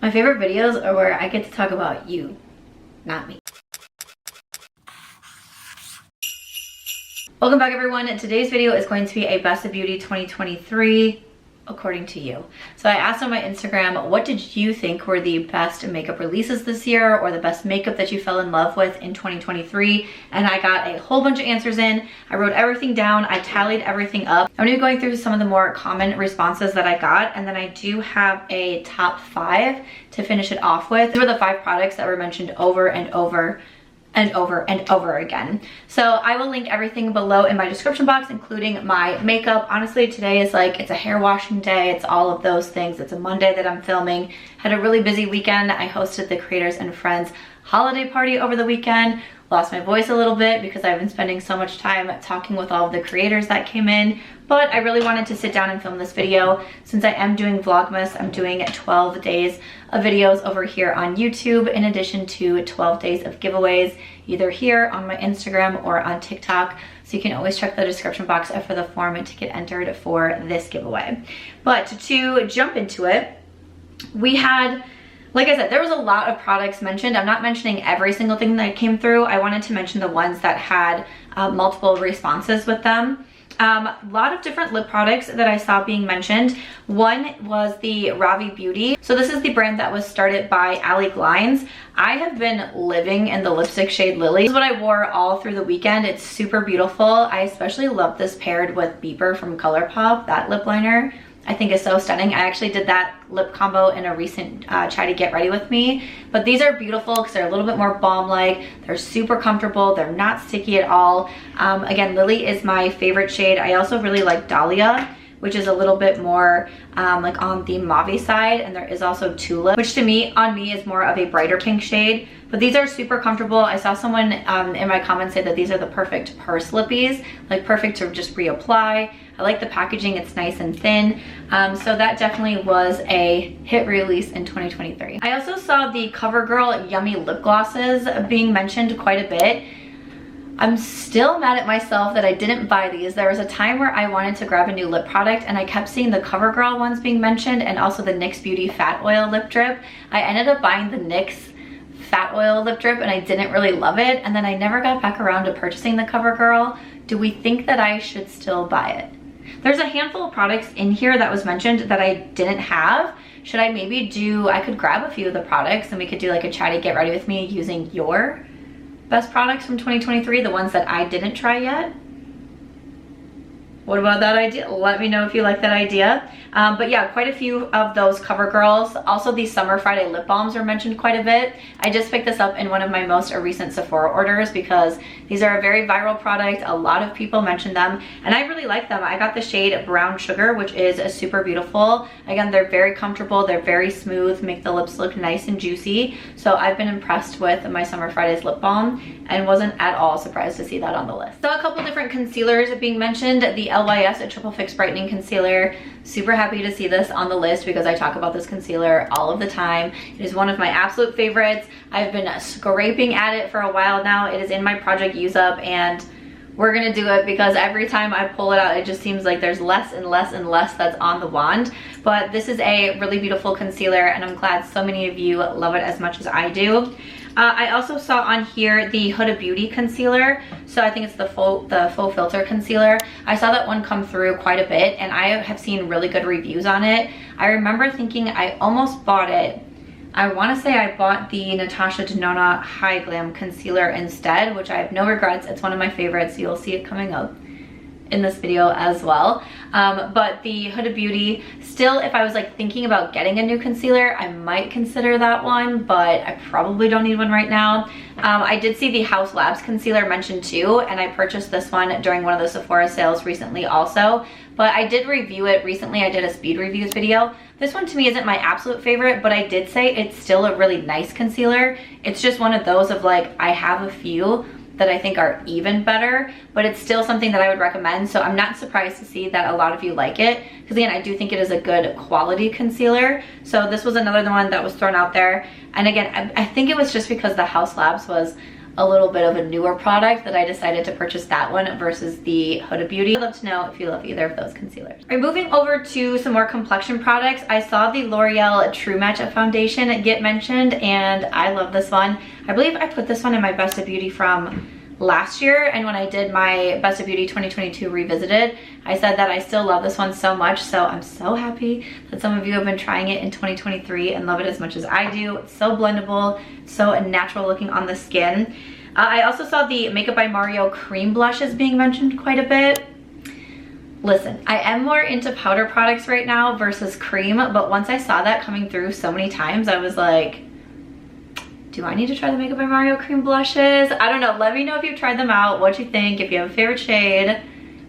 My favorite videos are where I get to talk about you, not me. Welcome back everyone. Today's video is going to be a Best of Beauty 2023 according to you. So I asked on my Instagram, what did you think were the best makeup releases this year, or the best makeup that you fell in love with in 2023? And I got a whole bunch of answers in. I wrote everything down. I tallied everything up. I'm gonna be going through some of the more common responses that I got, and then I do have a top 5 to finish it off with. These were the 5 products that were mentioned over and over and over and over again. So I will link everything below in my description box, including my makeup. Honestly, today is like, it's a hair washing day. It's all of those things. It's a Monday that I'm filming. Had a really busy weekend. I hosted the Creators and Friends holiday party over the weekend. Lost my voice a little bit because I've been spending so much time talking with all of the creators that came in, but I really wanted to sit down and film this video. Since I am doing Vlogmas, I'm doing 12 days of videos over here on YouTube, in addition to 12 days of giveaways, either here on my Instagram or on TikTok. So you can always check the description box for the form to get entered for this giveaway. But to jump into it, we had, like I said, there was a lot of products mentioned. I'm not mentioning every single thing that came through. I wanted to mention the ones that had multiple responses with them. A lot of different lip products that I saw being mentioned. One was the Ravie Beauty. So this is the brand that was started by Ali Glines. I have been living in the lipstick shade Lily. This is what I wore all through the weekend. It's super beautiful. I especially love this paired with Beeper from ColourPop. That lip liner I think is so stunning. I actually did that lip combo in a recent try to get ready with me. But these are beautiful because they're a little bit more balm-like. They're super comfortable. They're not sticky at all. Again, Lily is my favorite shade. I also really like Dahlia, which is a little bit more like on the mauve side. And there is also Tulip, which to me, on me, is more of a brighter pink shade. But these are super comfortable. I saw someone in my comments say that these are the perfect purse lippies, like perfect to just reapply. I like the packaging, it's nice and thin. So that definitely was a hit release in 2023. I also saw the CoverGirl Yummy Lip Glosses being mentioned quite a bit. I'm still mad at myself that I didn't buy these. There was a time where I wanted to grab a new lip product and I kept seeing the CoverGirl ones being mentioned and also the NYX Beauty Fat Oil Lip Drip. I ended up buying the NYX Fat Oil Lip Drip and I didn't really love it, and then I never got back around to purchasing the CoverGirl. Do we think that I should still buy it? There's a handful of products in here that was mentioned that I didn't have. Should I maybe I could grab a few of the products and we could do like a try to get ready with me using your best products from 2023, the ones that I didn't try yet. What about that idea? Let me know if you like that idea. But yeah, quite a few of those CoverGirls. Also, these Summer Friday lip balms are mentioned quite a bit. I just picked this up in one of my most recent Sephora orders because these are a very viral product. A lot of people mentioned them and I really like them. I got the shade Brown Sugar, which is super beautiful. Again, they're very comfortable. They're very smooth, make the lips look nice and juicy. So I've been impressed with my Summer Fridays lip balm and wasn't at all surprised to see that on the list. So a couple different concealers being mentioned. The LYS Triple Fix Brightening Concealer. Super happy to see this on the list because I talk about this concealer all of the time. It is one of my absolute favorites. I've been scraping at it for a while now. It is in my project use up and we're gonna do it because every time I pull it out, it just seems like there's less and less and less that's on the wand. But this is a really beautiful concealer and I'm glad so many of you love it as much as I do. I also saw on here the Huda Beauty concealer. So I think it's the full filter concealer. I saw that one come through quite a bit and I have seen really good reviews on it. I remember thinking I almost bought it. I want to say I bought the Natasha Denona High Glam concealer instead, which I have no regrets. It's one of my favorites. You'll see it coming up in this video as well. But the Huda Beauty, still, if I was like thinking about getting a new concealer, I might consider that one, but I probably don't need one right now. I did see the Haus Labs concealer mentioned too, and I purchased this one during one of the Sephora sales recently also, but I did review it recently. I did a speed reviews video. This one to me isn't my absolute favorite, but I did say it's still a really nice concealer. It's just one of those of like, I have a few that I think are even better, but it's still something that I would recommend. So I'm not surprised to see that a lot of you like it, because again, I do think it is a good quality concealer. So this was another one that was thrown out there. And again, I think it was just because the Haus Labs was a little bit of a newer product that I decided to purchase that one versus the Huda Beauty. I'd love to know if you love either of those concealers. All right, moving over to some more complexion products. I saw the L'Oreal True Match foundation get mentioned, and I love this one. I believe I put this one in my Best of Beauty from last year, and when I did my Best of Beauty 2022 revisited, I said that I still love this one so much, so I'm so happy that some of you have been trying it in 2023 and love it as much as I do. It's so blendable, so natural looking on the skin. I also saw the Makeup by Mario cream blushes being mentioned quite a bit. Listen, I am more into powder products right now versus cream, but once I saw that coming through so many times, I was like, do I need to try the Makeup by Mario cream blushes? I don't know. Let me know if you've tried them out, what you think, if you have a favorite shade.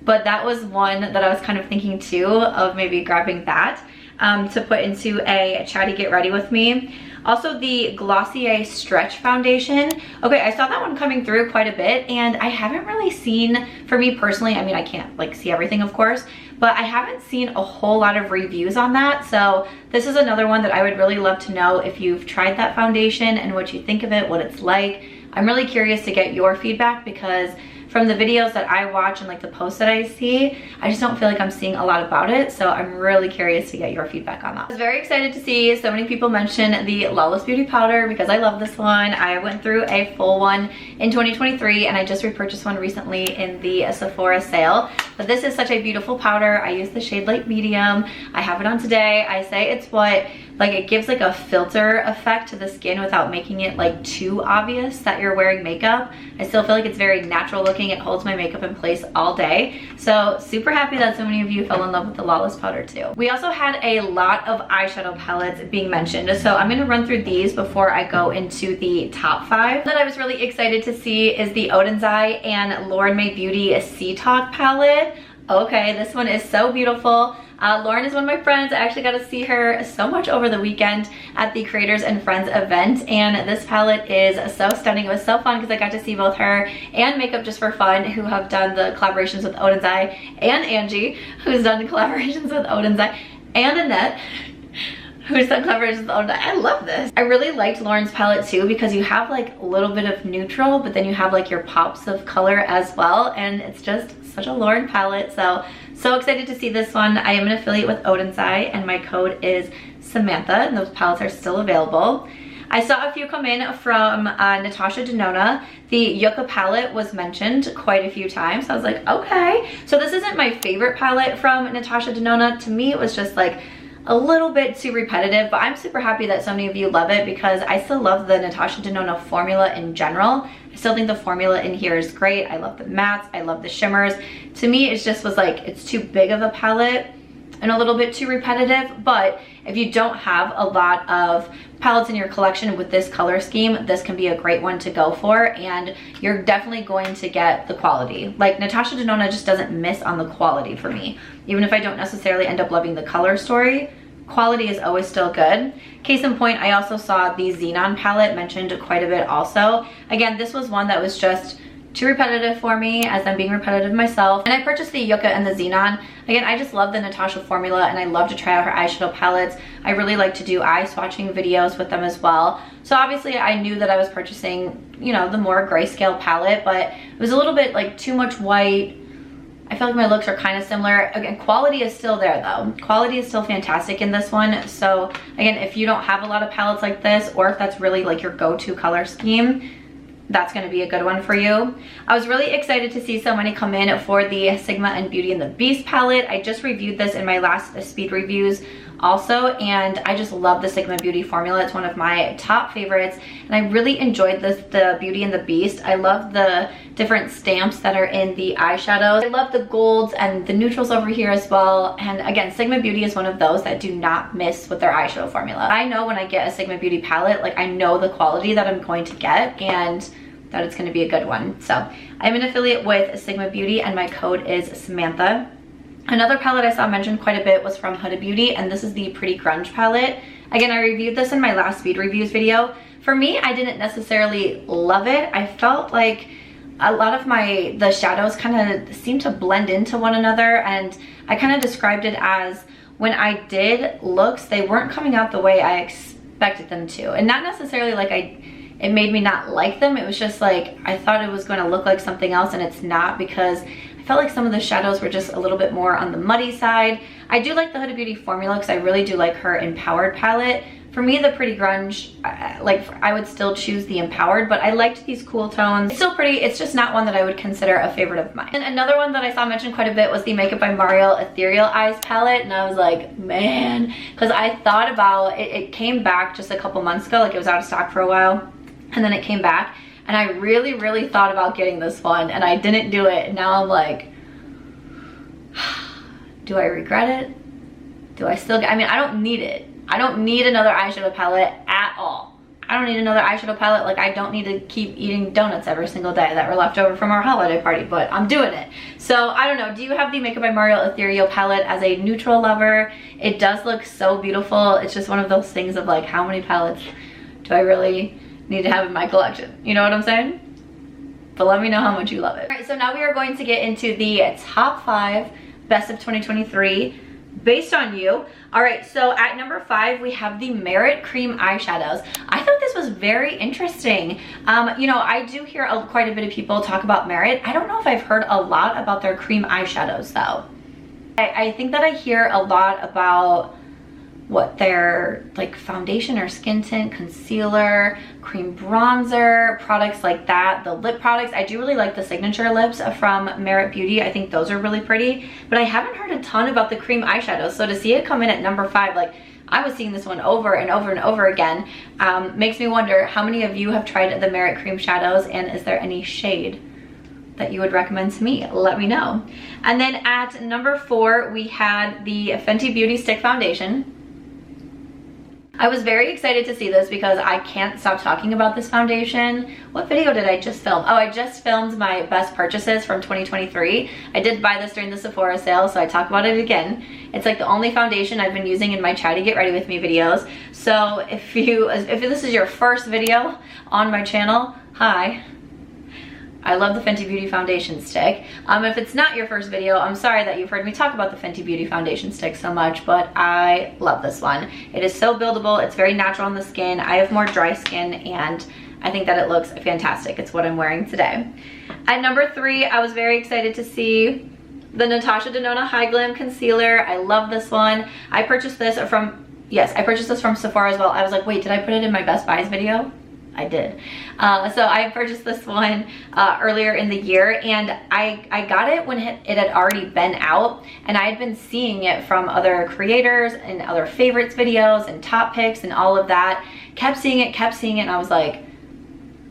But that was one that I was kind of thinking too of maybe grabbing that to put into a chatty get ready with me. Also the Glossier Stretch Foundation. Okay, I saw that one coming through quite a bit, and I haven't really seen, for me personally, I mean, I can't like see everything of course, but I haven't seen a whole lot of reviews on that. So this is another one that I would really love to know if you've tried that foundation and what you think of it, what it's like. I'm really curious to get your feedback, because from the videos that I watch and like the posts that I see, I just don't feel like I'm seeing a lot about it. So I'm really curious to get your feedback on that. I was very excited to see so many people mention the Lawless Beauty powder because I love this one. I went through a full one in 2023 and I just repurchased one recently in the Sephora sale. But this is such a beautiful powder. I use the shade light medium. I have it on today. I say it's what, like, it gives like a filter effect to the skin without making it like too obvious that you're wearing makeup. I still feel like it's very natural looking. It holds my makeup in place all day. So super happy that so many of you fell in love with the Lawless powder too. We also had a lot of eyeshadow palettes being mentioned. So I'm gonna run through these before I go into the top 5. That I was really excited to see is the Odens and Lauren Mae Beauty Sea Talk palette. Okay, this one is so beautiful. Lauren is one of my friends. I actually got to see her so much over the weekend at the Creators and Friends event, and this palette is so stunning. It was so fun because I got to see both her and Makeup Just for Fun, who have done the collaborations with Odens, and Angie, who's done the collaborations with Odens, and Annette, who's done collaborations with Odens. I love this. I really liked Lauren's palette too because you have like a little bit of neutral, but then you have like your pops of color as well, and it's just such a Lauren palette. So excited to see this one. I am an affiliate with Odens and my code is Samantha, and those palettes are still available. I saw a few come in from Natasha Denona. The Yucca palette was mentioned quite a few times. I was like, okay. So this isn't my favorite palette from Natasha Denona. To me, it was just like a little bit too repetitive, but I'm super happy that so many of you love it because I still love the Natasha Denona formula in general. I still think the formula in here is great. I love the mattes, I love the shimmers. To me, it just was like, it's too big of a palette and a little bit too repetitive, but if you don't have a lot of palettes in your collection with this color scheme, this can be a great one to go for, and you're definitely going to get the quality. Like Natasha Denona just doesn't miss on the quality for me. Even if I don't necessarily end up loving the color story, quality is always still good. Case in point, I also saw the Xenon palette mentioned quite a bit also. Again, this was one that was just too repetitive for me, as I'm being repetitive myself. And I purchased the Yucca and the Xenon. Again, I just love the Natasha formula and I love to try out her eyeshadow palettes. I really like to do eye swatching videos with them as well. So obviously I knew that I was purchasing, you know, the more grayscale palette, but it was a little bit like too much white. I feel like my looks are kind of similar. Again, quality is still there though. Quality is still fantastic in this one. So again, if you don't have a lot of palettes like this, or if that's really like your go-to color scheme, that's going to be a good one for you. I was really excited to see so many come in for the Sigma and Beauty and the Beast palette. I just reviewed this in my last speed reviews also, and I just love the Sigma Beauty formula. It's one of my top favorites, and I really enjoyed the Beauty and the Beast. I love the different stamps that are in the eyeshadows. I love the golds and the neutrals over here as well, and again, Sigma Beauty is one of those that do not miss with their eyeshadow formula. I know when I get a Sigma Beauty palette, like I know the quality that I'm going to get, and that it's going to be a good one. So I'm an affiliate with Sigma Beauty and my code is Samantha. Another palette I saw mentioned quite a bit was from Huda Beauty, and this is the Pretty Grunge palette. Again, I reviewed this in my last speed reviews video. For me, I didn't necessarily love it. I felt like a lot of the shadows kind of seemed to blend into one another, and I kind of described it as when I did looks, they weren't coming out the way I expected them to. And not necessarily like it made me not like them. It was just like, I thought it was going to look like something else, and it's not, because I felt like some of the shadows were just a little bit more on the muddy side. I do like the Huda Beauty formula because I really do like her Empowered palette. For me, the Pretty Grunge, I would still choose the Empowered, but I liked these cool tones. It's still pretty, it's just not one that I would consider a favorite of mine. And another one that I saw mentioned quite a bit was the Makeup by L'Oreal Ethereal Eyes palette, and I was like, man, because I thought about it, it came back just a couple months ago, like it was out of stock for a while, and then it came back, and I really, really thought about getting this one, and I didn't do it, and now I'm like, do I regret it? Do I still get, I mean, I don't need it. I don't need another eyeshadow palette at all. I don't need another eyeshadow palette. Like, I don't need to keep eating donuts every single day that were left over from our holiday party, but I'm doing it. So I don't know, do you have the Makeup by L'Oreal Ethereal palette as a neutral lover? It does look so beautiful. It's just one of those things of like, how many palettes do I really need to have in my collection? You know what I'm saying? But let me know how much you love it. All right, so now we are going to get into the top 5 best of 2023 based on you. All right, so at number 5 we have the Merit Cream eyeshadows. I thought this was very interesting. You know, I do hear quite a bit of people talk about Merit. I don't know if I've heard a lot about their cream eyeshadows though. I think that I hear a lot about what their like foundation or skin tint, concealer, cream bronzer, products like that. The lip products, I do really like the signature lips from Merit Beauty. I think those are really pretty, but I haven't heard a ton about the cream eyeshadows. So to see it come in at number 5, like I was seeing this one over and over and over again, makes me wonder how many of you have tried the Merit cream shadows, and is there any shade that you would recommend to me? Let me know. And then at number 4 we had the Fenty Beauty Stick Foundation. I was very excited to see this because I can't stop talking about this foundation. What video did I just film? Oh, I just filmed my best purchases from 2023. I did buy this during the Sephora sale, so I talk about it again. It's like the only foundation I've been using in my Chatty Get Ready With Me videos. So if this is your first video on my channel, hi. I love the Fenty Beauty foundation stick. If it's not your first video, I'm sorry that you've heard me talk about the Fenty Beauty foundation stick so much, but I love this one. It is so buildable, it's very natural on the skin. I have more dry skin and I think that it looks fantastic. It's what I'm wearing today. At number 3, I was very excited to see the Natasha Denona High Glam Concealer. I love this one. I purchased this from, yes, I purchased this from Sephora as well. I was like, wait, did I put it in my Best Buys video? I did. So I purchased this one earlier in the year, and I got it when it had already been out, and I had been seeing it from other creators and other favorites videos and top picks and all of that. Kept seeing it, and I was like,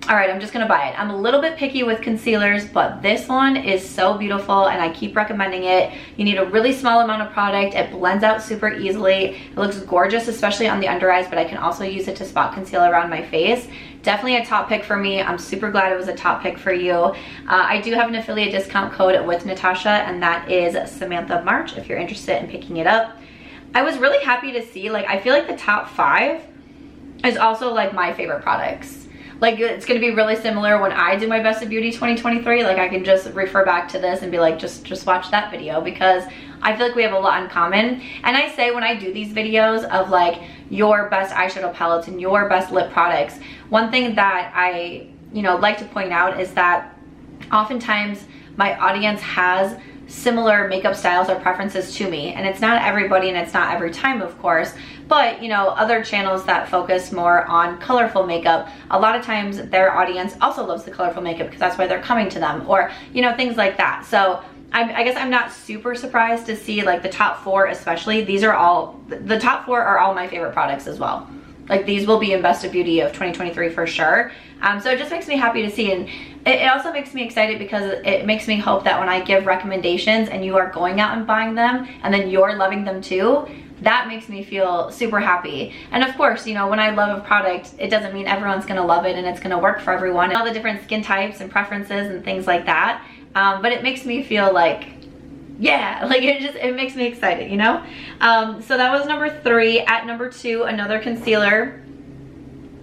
all right, I'm just gonna buy it. I'm a little bit picky with concealers, but this one is so beautiful and I keep recommending it. You need a really small amount of product. It blends out super easily. It looks gorgeous, especially on the under eyes, but I can also use it to spot conceal around my face. Definitely a top pick for me. I'm super glad it was a top pick for you. I do have an affiliate discount code with Natasha, and that is SAMANTHAMARCH if you're interested in picking it up. I was really happy to see, like, I feel like the top 5 is also like my favorite products. Like, it's gonna be really similar when I do my Best of Beauty 2023. Like, I can just refer back to this and be like, just watch that video, because I feel like we have a lot in common. And I say when I do these videos of like your best eyeshadow palettes and your best lip products, one thing that I, you know, like to point out is that oftentimes my audience has similar makeup styles or preferences to me, and it's not everybody and it's not every time, of course, but you know, other channels that focus more on colorful makeup, a lot of times their audience also loves the colorful makeup because that's why they're coming to them, or you know, things like that. So I guess I'm not super surprised to see like the top 4 especially. These are all, the top 4 are all my favorite products as well. Like, these will be in Best of Beauty of 2023 for sure. So it just makes me happy to see, and it also makes me excited because it makes me hope that when I give recommendations and you are going out and buying them and then you're loving them too, that makes me feel super happy. And of course, you know, when I love a product, it doesn't mean everyone's gonna love it and it's gonna work for everyone, and all the different skin types and preferences and things like that. But it makes me feel like, yeah, like it makes me excited, you know? So that was number 3. At number 2, another concealer.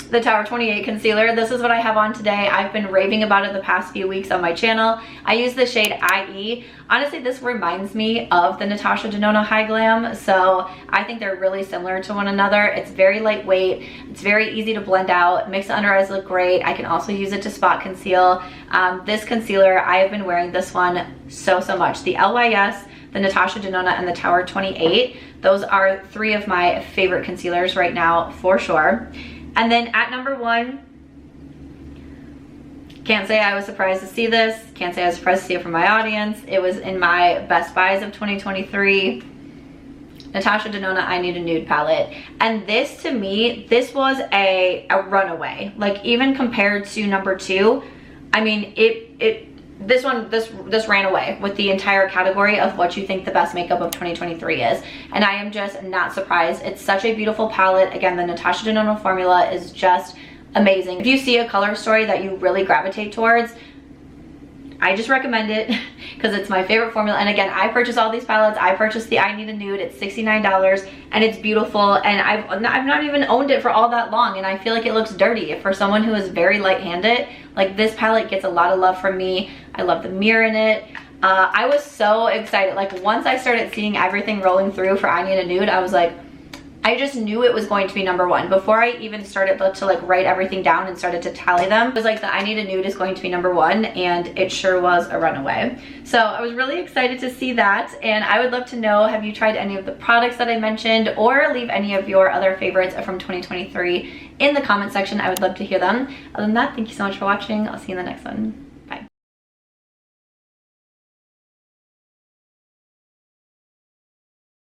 the Tower 28 concealer. This is what I have on today. I've been raving about it the past few weeks on my channel. I use the shade IE. Honestly, this reminds me of the Natasha Denona High Glam, so I think they're really similar to one another. It's very lightweight, it's very easy to blend out, makes the under eyes look great. I can also use it to spot conceal. This concealer, I have been wearing this one so much. The LYS, the Natasha Denona, and the Tower 28. Those are three of my favorite concealers right now, for sure. And then at number 1, can't say I was surprised to see this. Can't say I was surprised to see it from my audience. It was in my best buys of 2023. Natasha Denona I Need a Nude palette. And this, to me, this was a runaway. Like, even compared to number 2, I mean, this ran away with the entire category of what you think the best makeup of 2023 is. And I am just not surprised. It's such a beautiful palette. Again, the Natasha Denona formula is just amazing. If you see a color story that you really gravitate towards, I just recommend it because it's my favorite formula. And again, I purchased all these palettes. I purchased the I Need a Nude. It's $69 and it's beautiful. And I've not even owned it for all that long, and I feel like it looks dirty. For someone who is very light-handed, like, this palette gets a lot of love from me. I love the mirror in it. I was so excited. Like, once I started seeing everything rolling through for I Need a Nude, I was like, I just knew it was going to be number 1. Before I even started to like write everything down and started to tally them, it was like the I Need a Nude is going to be number 1, and it sure was a runaway. So I was really excited to see that, and I would love to know, have you tried any of the products that I mentioned, or leave any of your other favorites from 2023 in the comment section. I would love to hear them. Other than that, thank you so much for watching. I'll see you in the next one.